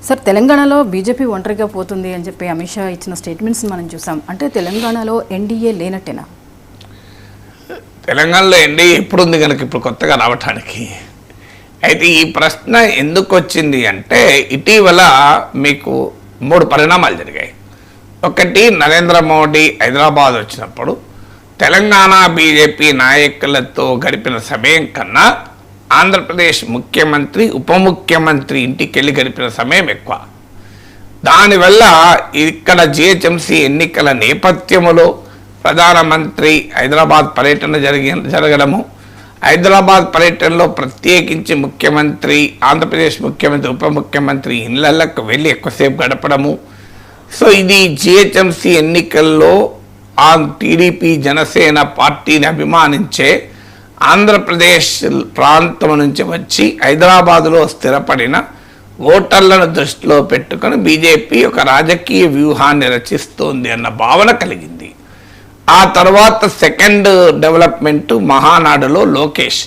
Sir, తెలంగాణలో BJP ఒంటరిగా పోతుంది అని చెప్పి అమిత్ షా ఇచ్చిన స్టేట్మెంట్స్ మనం చూసాం. అంటే తెలంగాణలో ఎన్డీఏ లేనట్టేనా? తెలంగాణలో ఎన్డీఏ ఎప్పుడు ఉంది కనుక ఇప్పుడు కొత్తగా రావటానికి. అయితే ఈ ప్రశ్న ఎందుకు వచ్చింది అంటే ఇటీవల మీకు 3 పరిణామాలు జరిగాయి. ఒకటి, నరేంద్ర మోడీ హైదరాబాద్ వచ్చినప్పుడు తెలంగాణ బీజేపీ నాయకులతో గడిపిన సమయం కన్నా ఆంధ్రప్రదేశ్ ముఖ్యమంత్రి ఉప ముఖ్యమంత్రి ఇంటికి వెళ్ళి గడిపిన సమయం ఎక్కువ. దానివల్ల ఇక్కడ జిహెచ్ఎంసీ ఎన్నికల నేపథ్యములో ప్రధానమంత్రి హైదరాబాద్ పర్యటన జరగడము, హైదరాబాద్ పర్యటనలో ప్రత్యేకించి ముఖ్యమంత్రి, ఆంధ్రప్రదేశ్ ముఖ్యమంత్రి, ఉప ముఖ్యమంత్రి ఇళ్లకు వెళ్ళి ఎక్కువసేపు గడపడము. సో ఇది జిహెచ్ఎంసీ ఎన్నికల్లో టీడీపీ జనసేన పార్టీని అభిమానించే ఆంధ్రప్రదేశ్ ప్రాంతం నుంచి వచ్చి హైదరాబాదులో స్థిరపడిన ఓటర్లను దృష్టిలో పెట్టుకొని బీజేపీ ఒక రాజకీయ వ్యూహాన్ని రచిస్తోంది అన్న భావన కలిగింది. ఆ తర్వాత సెకండ్ డెవలప్మెంట్ మహానాడులో లోకేష్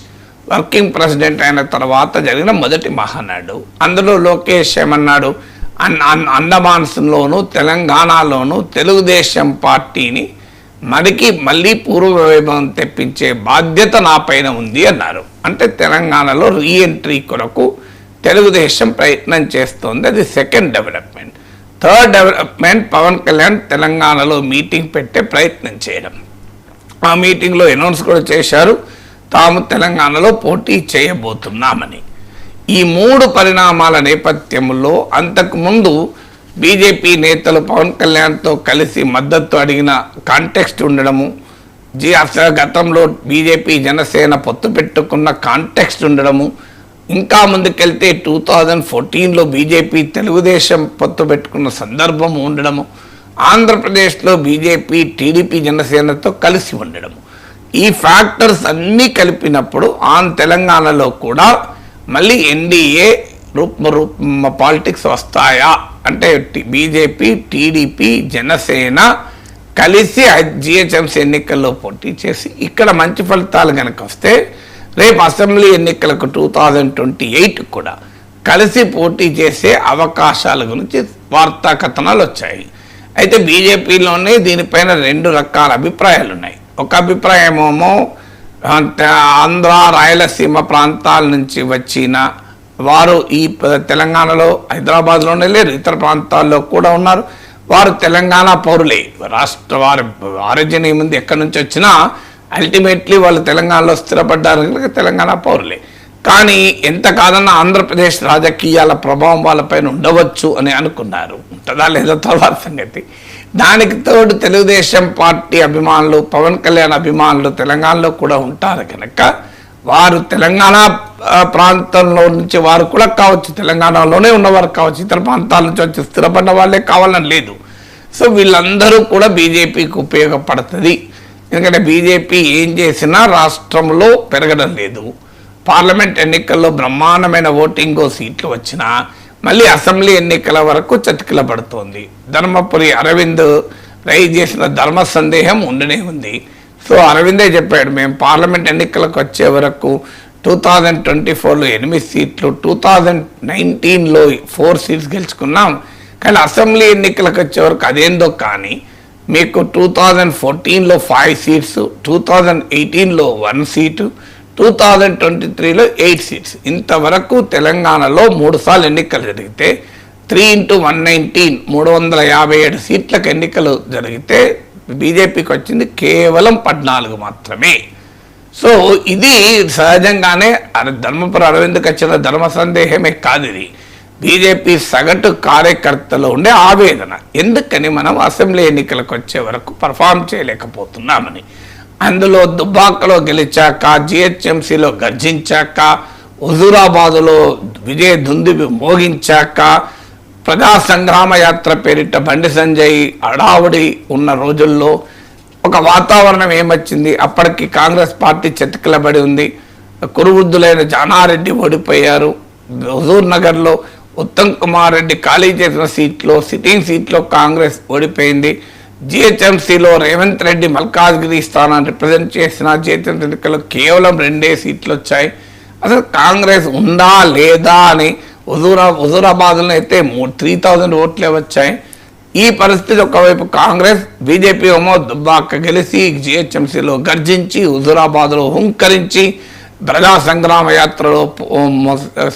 వర్కింగ్ ప్రెసిడెంట్ అయిన తర్వాత జరిగిన మొదటి మహానాడు. అందులో లోకేష్ ఏమన్నాడు, అండమాన్స్లోను తెలంగాణలోను తెలుగుదేశం పార్టీని మళ్ళీ పూర్వ వైభవం తెప్పించే బాధ్యత నా పైన ఉంది అన్నారు. అంటే తెలంగాణలో రీఎంట్రీ కొరకు తెలుగుదేశం ప్రయత్నం చేస్తోంది. అది second development. Third development, Pawan Kalyan తెలంగాణలో మీటింగ్ పెట్టే ప్రయత్నం చేయడం. ఆ మీటింగ్లో అనౌన్స్ కూడా చేశారు, తాము తెలంగాణలో పోటీ చేయబోతున్నామని. ఈ 3 పరిణామాల నేపథ్యంలో అంతకుముందు బీజేపీ నేతలు పవన్ కళ్యాణ్తో కలిసి మద్దతు అడిగిన కాంటెక్స్ట్ ఉండడము, గతంలో బీజేపీ జనసేన పొత్తు పెట్టుకున్న కాంటెక్స్ట్ ఉండడము, ఇంకా ముందుకెళ్తే 2014లో బీజేపీ తెలుగుదేశం పొత్తు పెట్టుకున్న సందర్భం ఉండడము, ఆంధ్రప్రదేశ్లో బీజేపీ టీడీపీ జనసేనతో కలిసి ఉండడము. ఈ ఫ్యాక్టర్స్ అన్నీ కలిపినప్పుడు తెలంగాణలో కూడా మళ్ళీ ఎన్డీఏ పాలిటిక్స్ వస్తాయా అంటే బీజేపీ టీడీపీ జనసేన కలిసి జిహెచ్ఎంసీ ఎన్నికల్లో పోటీ చేసి ఇక్కడ మంచి ఫలితాలు కనుక వస్తే రేపు అసెంబ్లీ ఎన్నికలకు 2028 కూడా కలిసి పోటీ చేసే అవకాశాల గురించి వార్తా కథనాలు వచ్చాయి. అయితే బీజేపీలోనే దీనిపైన 2 రకాల అభిప్రాయాలు ఉన్నాయి. ఒక అభిప్రాయం ఏమో ఆంధ్ర రాయలసీమ ప్రాంతాల నుంచి వచ్చిన వారు ఈ తెలంగాణలో హైదరాబాద్లోనే లేరు, ఇతర ప్రాంతాల్లో కూడా ఉన్నారు, వారు తెలంగాణ పౌరులే. వారి ఆరిజిన్ ఏముంది, ఎక్కడి నుంచి వచ్చినా అల్టిమేట్లీ వాళ్ళు తెలంగాణలో స్థిరపడ్డారు కనుక తెలంగాణ పౌరులే. కానీ ఎంత కాదన్నా ఆంధ్రప్రదేశ్ రాజకీయాల ప్రభావం వాళ్ళపైన ఉండవచ్చు అని అనుకున్నారు. ఉంటుందా లేదా తర్వాత సంగతి. దానికి తోడు తెలుగుదేశం పార్టీ అభిమానులు, పవన్ కళ్యాణ్ అభిమానులు తెలంగాణలో కూడా ఉంటారు కనుక వారు తెలంగాణ ప్రాంతంలో నుంచి వారు కూడా కావచ్చు, తెలంగాణలోనే ఉన్నవారు కావచ్చు, ఇతర ప్రాంతాల నుంచి వచ్చి స్థిరపడిన వాళ్ళే కావాలని లేదు. సో వీళ్ళందరూ కూడా బీజేపీకి ఉపయోగపడుతుంది. ఎందుకంటే బీజేపీ ఏం చేసినా రాష్ట్రంలో పెరగడం లేదు. పార్లమెంట్ ఎన్నికల్లో బ్రహ్మాండమైన ఓటింగ్ సీట్లు వచ్చినా మళ్ళీ అసెంబ్లీ ఎన్నికల వరకు చతికిల పడుతోంది. ధర్మపురి అరవింద్ రైజ్ చేసిన ధర్మ సందేహం ఉండనే ఉంది. సో అరవిందే చెప్పాడు, మేము పార్లమెంట్ ఎన్నికలకు వచ్చే వరకు 2024లో 8 సీట్లు, 2019లో 4 సీట్స్ గెలుచుకున్నాం. కానీ అసెంబ్లీ ఎన్నికలకు వచ్చే వరకు అదేందో కానీ మీకు 2014లో 5 సీట్స్, 2018లో 1 సీటు, 2023లో 8 సీట్స్. ఇంతవరకు తెలంగాణలో 3 సార్లు ఎన్నికలు జరిగితే 3 × 119 357 సీట్లకు ఎన్నికలు జరిగితే బీజేపీకి వచ్చింది కేవలం 14 మాత్రమే. సో ఇది సహజంగానే ధర్మపురి అరవింద్కి వచ్చిన ధర్మ సందేహమే కాదు, ఇది బీజేపీ సగటు కార్యకర్తలో ఉండే ఆవేదన. ఎందుకని మనం అసెంబ్లీ ఎన్నికలకు వచ్చే వరకు పర్ఫామ్ చేయలేకపోతున్నామని. అందులో దుబ్బాకలో గెలిచాక, జిహెచ్ఎంసీలో గర్జించాక, హుజూరాబాదులో విజయ దుందుబి మోగించాక, ప్రజా సంగ్రామ యాత్ర పేరిట బండి సంజయ్ అడావుడి ఉన్న రోజుల్లో ఒక వాతావరణం ఏమొచ్చింది. అప్పటికి కాంగ్రెస్ పార్టీ చతికిలబడి ఉంది. కురువృద్ధులైన జానారెడ్డి ఓడిపోయారు. హుజూర్ నగర్లో ఉత్తమ్ కుమార్ రెడ్డి ఖాళీ చేసిన సీట్లో, సిట్టింగ్ సీట్లో కాంగ్రెస్ ఓడిపోయింది. జిహెచ్ఎంసీలో రేవంత్ రెడ్డి మల్కాజ్గిరి స్థానాన్ని రిప్రజెంట్ చేసిన జిహెచ్ఎంసీ ఎన్నికల్లో కేవలం 2 సీట్లు వచ్చాయి. అసలు కాంగ్రెస్ ఉందా లేదా అని హుజూరాబాద్లో అయితే 3,000 ఓట్లే వచ్చాయి. ఈ పరిస్థితి ఒకవైపు కాంగ్రెస్, బీజేపీ ఏమో దుబ్బాక గెలిచి జిహెచ్ఎంసీలో గర్జించి, హుజూరాబాద్లో హుంకరించి, ప్రజా సంగ్రామ యాత్రలో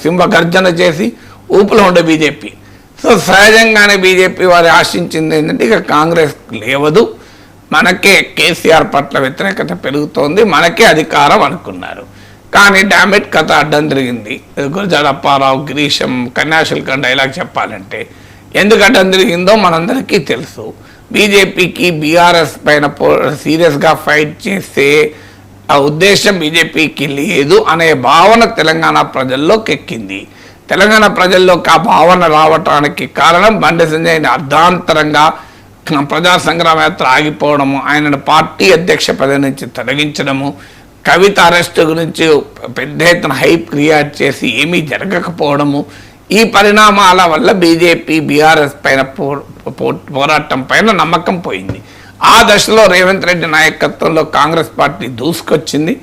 సింహ గర్జన చేసి ఊపులో ఉండే బీజేపీ. సో సహజంగానే బీజేపీ వారు ఆశించింది ఏంటంటే ఇక కాంగ్రెస్ లేవదు, మనకే కేసీఆర్ పట్ల వ్యతిరేకత పెరుగుతోంది, మనకే అధికారం అనుకున్నారు. కానీ డామిట్ కథ అడ్డం తిరిగింది. గురజాడ అప్పారావు, గిరీశం, కన్యాశుల్కం డైలాగ్ చెప్పాలంటే ఎందుకు అడ్డం తిరిగిందో మనందరికీ తెలుసు. బీజేపీకి బీఆర్ఎస్ పైన సీరియస్గా ఫైట్ చేసే ఆ ఉద్దేశం బీజేపీకి లేదు అనే భావన తెలంగాణ ప్రజల్లోకి ఎక్కింది. తెలంగాణ ప్రజల్లోకి ఆ భావన రావటానికి కారణం బండి సంజయ్ని అర్ధాంతరంగా ప్రజా సంగ్రామ యాత్ర ఆగిపోవడము, ఆయనను పార్టీ అధ్యక్ష పదవి నుంచి తొలగించడము, కవిత అరెస్టు గురించి పెద్ద ఎత్తున హైప్ క్రియేట్ చేసి ఏమీ జరగకపోవడము, ఈ పరిణామాల వల్ల బీజేపీ బీఆర్ఎస్ పైన పోరాటం పైన నమ్మకం పోయింది. ఆ దశలో రేవంత్ రెడ్డి నాయకత్వంలో కాంగ్రెస్ పార్టీ దూసుకొచ్చింది.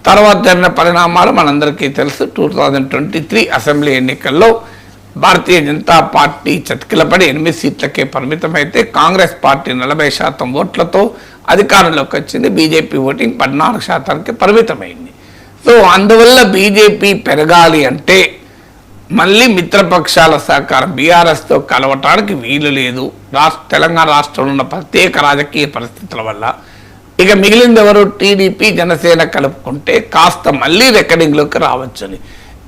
తర్వాత జరిగిన పరిణామాలు మనందరికీ తెలుసు. 2023 అసెంబ్లీ ఎన్నికల్లో భారతీయ జనతా పార్టీ చతికిలపడి 8 సీట్లకే పరిమితమైతే కాంగ్రెస్ పార్టీ 40% ఓట్లతో అధికారంలోకి వచ్చింది. బీజేపీ ఓటింగ్ 14%కి పరిమితమైంది. సో అందువల్ల బీజేపీ పెరగాలి అంటే మళ్ళీ మిత్రపక్షాల సహకారం బీఆర్ఎస్తో కలవటానికి వీలు లేదు. తెలంగాణ రాష్ట్రంలో ఉన్న ప్రత్యేక రాజకీయ పరిస్థితుల వల్ల. ఇక మిగిలింది ఎవరు? టీడీపీ, జనసేన కలుపుకుంటే కాస్త మళ్ళీ రికార్డింగ్లోకి రావచ్చని.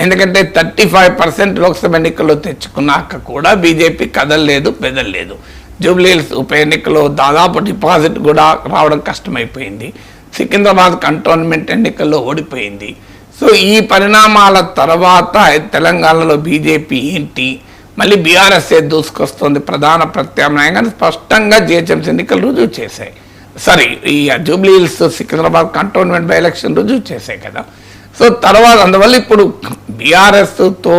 ఎందుకంటే 35% లోక్సభ ఎన్నికల్లో తెచ్చుకున్నాక కూడా బీజేపీ కదలలేదు, బెదలలేదు. జూబ్లీహిల్స్ ఉప ఎన్నికలో దాదాపు డిపాజిట్ కూడా రావడం కష్టమైపోయింది. సికింద్రాబాద్ కంటోన్మెంట్ ఎన్నికల్లో ఓడిపోయింది. సో ఈ పరిణామాల తర్వాత తెలంగాణలో బీజేపీ ఏంటి, మళ్ళీ బీఆర్ఎస్ఏ దూసుకొస్తుంది ప్రధాన ప్రత్యామ్నాయంగా స్పష్టంగా జిహెచ్ఎంసీ ఎన్నికలు రుజువు చేశాయి. ఈ Jubilee Hills Secunderabad cantonment by election రుజువు చేశాయి కదా. సో తర్వాత అందువల్ల ఇప్పుడు బీఆర్ఎస్తో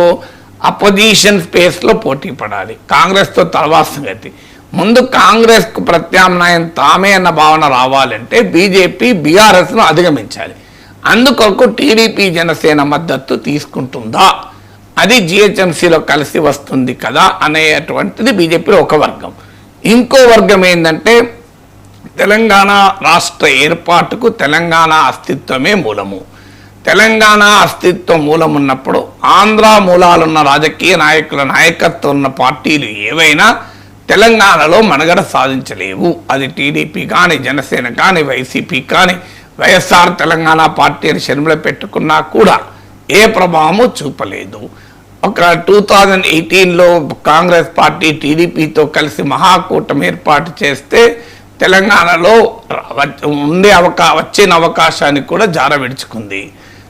అపోజిషన్ స్పేస్లో పోటీ పడాలి. కాంగ్రెస్తో తర్వాత సంగతి. ముందు కాంగ్రెస్కు ప్రత్యామ్నాయం తామే అన్న భావన రావాలంటే బీజేపీ బీఆర్ఎస్ను అధిగమించాలి. అందుకొరకు టీడీపీ, జనసేన మద్దతు తీసుకుంటుందా, అది జిహెచ్ఎంసీలో కలిసి వస్తుంది కదా అనేటువంటిది బీజేపీలో ఒక వర్గం. ఇంకో వర్గం ఏంటంటే తెలంగాణ రాష్ట్ర ఏర్పాటుకు తెలంగాణ అస్తిత్వమే మూలము. తెలంగాణ అస్తిత్వం మూలం ఉన్నప్పుడు ఆంధ్ర మూలాలున్న రాజకీయ నాయకుల నాయకత్వం ఉన్న పార్టీలు ఏవైనా తెలంగాణలో మనుగడ సాధించలేవు. అది టీడీపీ కానీ, జనసేన కానీ, వైసీపీ కానీ, వైఎస్ఆర్ తెలంగాణ పార్టీని శర్మలో పెట్టుకున్నా కూడా ఏ ప్రభావము చూపలేదు. ఒక 2018లో కాంగ్రెస్ పార్టీ టీడీపీతో కలిసి మహాకూటమి ఏర్పాటు చేస్తే తెలంగాణలో వచ్చిన అవకాశాన్ని కూడా జారవిడుచుకుంది.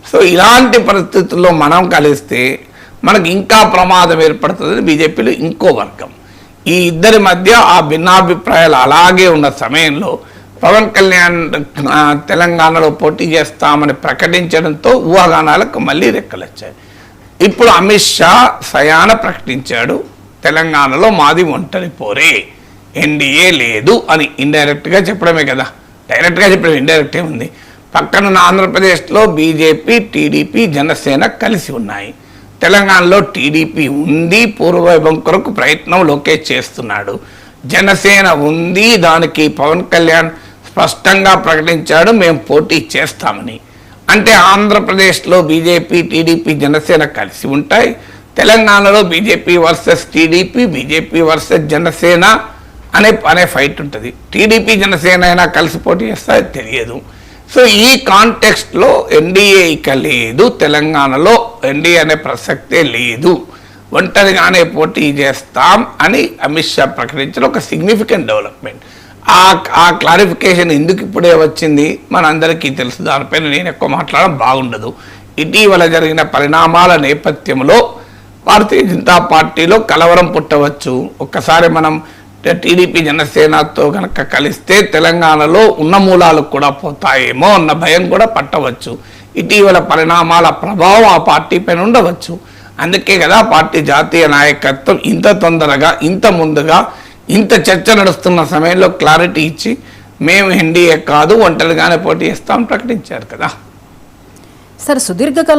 సో ఇలాంటి పరిస్థితుల్లో మనం కలిస్తే మనకు ఇంకా ప్రమాదం ఏర్పడుతుంది. బీజేపీలో ఇంకో వర్గం. ఈ ఇద్దరి మధ్య ఆ భిన్నాభిప్రాయాలు అలాగే ఉన్న సమయంలో పవన్ కళ్యాణ్ తెలంగాణలో పోటీ చేస్తామని ప్రకటించడంతో ఊహాగానాలకు మళ్ళీ రెక్కలొచ్చాయి. ఇప్పుడు అమిత్ షా సయాన ప్రకటించాడు, తెలంగాణలో మాది ఒంటరి పోరే, ఎన్డీఏ లేదు అని. ఇండైరెక్ట్గా చెప్పడమే కదా, డైరెక్ట్గా చెప్పడం ఇండైరెక్ట్ ఉంది. పక్కనున్న ఆంధ్రప్రదేశ్లో బీజేపీ, టీడీపీ, జనసేన కలిసి ఉన్నాయి. తెలంగాణలో టీడీపీ ఉంది, పూర్వవైభవం కొరకు ప్రయత్నం లోకేష్ చేస్తున్నాడు. జనసేన ఉంది, దానికి పవన్ కళ్యాణ్ స్పష్టంగా ప్రకటించాడు మేము పోటీ చేస్తామని. అంటే ఆంధ్రప్రదేశ్లో బీజేపీ, టీడీపీ, జనసేన కలిసి ఉంటాయి. తెలంగాణలో BJP versus TDP, BJP versus Janasena అనే ఫైట్ ఉంటుంది. టీడీపీ, జనసేన అయినా కలిసి పోటీ చేస్తా తెలియదు. సో ఈ కాంటెక్స్ట్లో ఎన్డీఏ ఇక లేదు, తెలంగాణలో ఎన్డీఏ అనే ప్రసక్తే లేదు, ఒంటరిగానే పోటీ చేస్తాం అని అమిత్ షా ప్రకటించిన ఒక సిగ్నిఫికెంట్ డెవలప్మెంట్. ఆ క్లారిఫికేషన్ ఎందుకు ఇప్పుడే వచ్చింది మనందరికీ తెలుసు. దానిపైన నేను ఎక్కువ మాట్లాడడం బాగుండదు. ఇటీవల జరిగిన పరిణామాల నేపథ్యంలో భారతీయ జనతా పార్టీలో కలవరం పుట్టవచ్చు. ఒక్కసారి మనం టీడీపీ, జనసేనతో కనుక కలిస్తే తెలంగాణలో ఉన్న మూలాలు కూడా పోతాయేమో అన్న భయం కూడా పట్టవచ్చు. ఇటీవల పరిణామాల ప్రభావం ఆ పార్టీ పైన ఉండవచ్చు. అందుకే కదా పార్టీ జాతీయ నాయకత్వం ఇంత తొందరగా, ఇంత ముందుగా, ఇంత చర్చ నడుస్తున్న సమయంలో క్లారిటీ ఇచ్చి మేము ఎన్డీఏ కాదు ఒంటరిగానే పోటీ చేస్తామని ప్రకటించారు కదా. సార్, సుదీర్ఘకాలం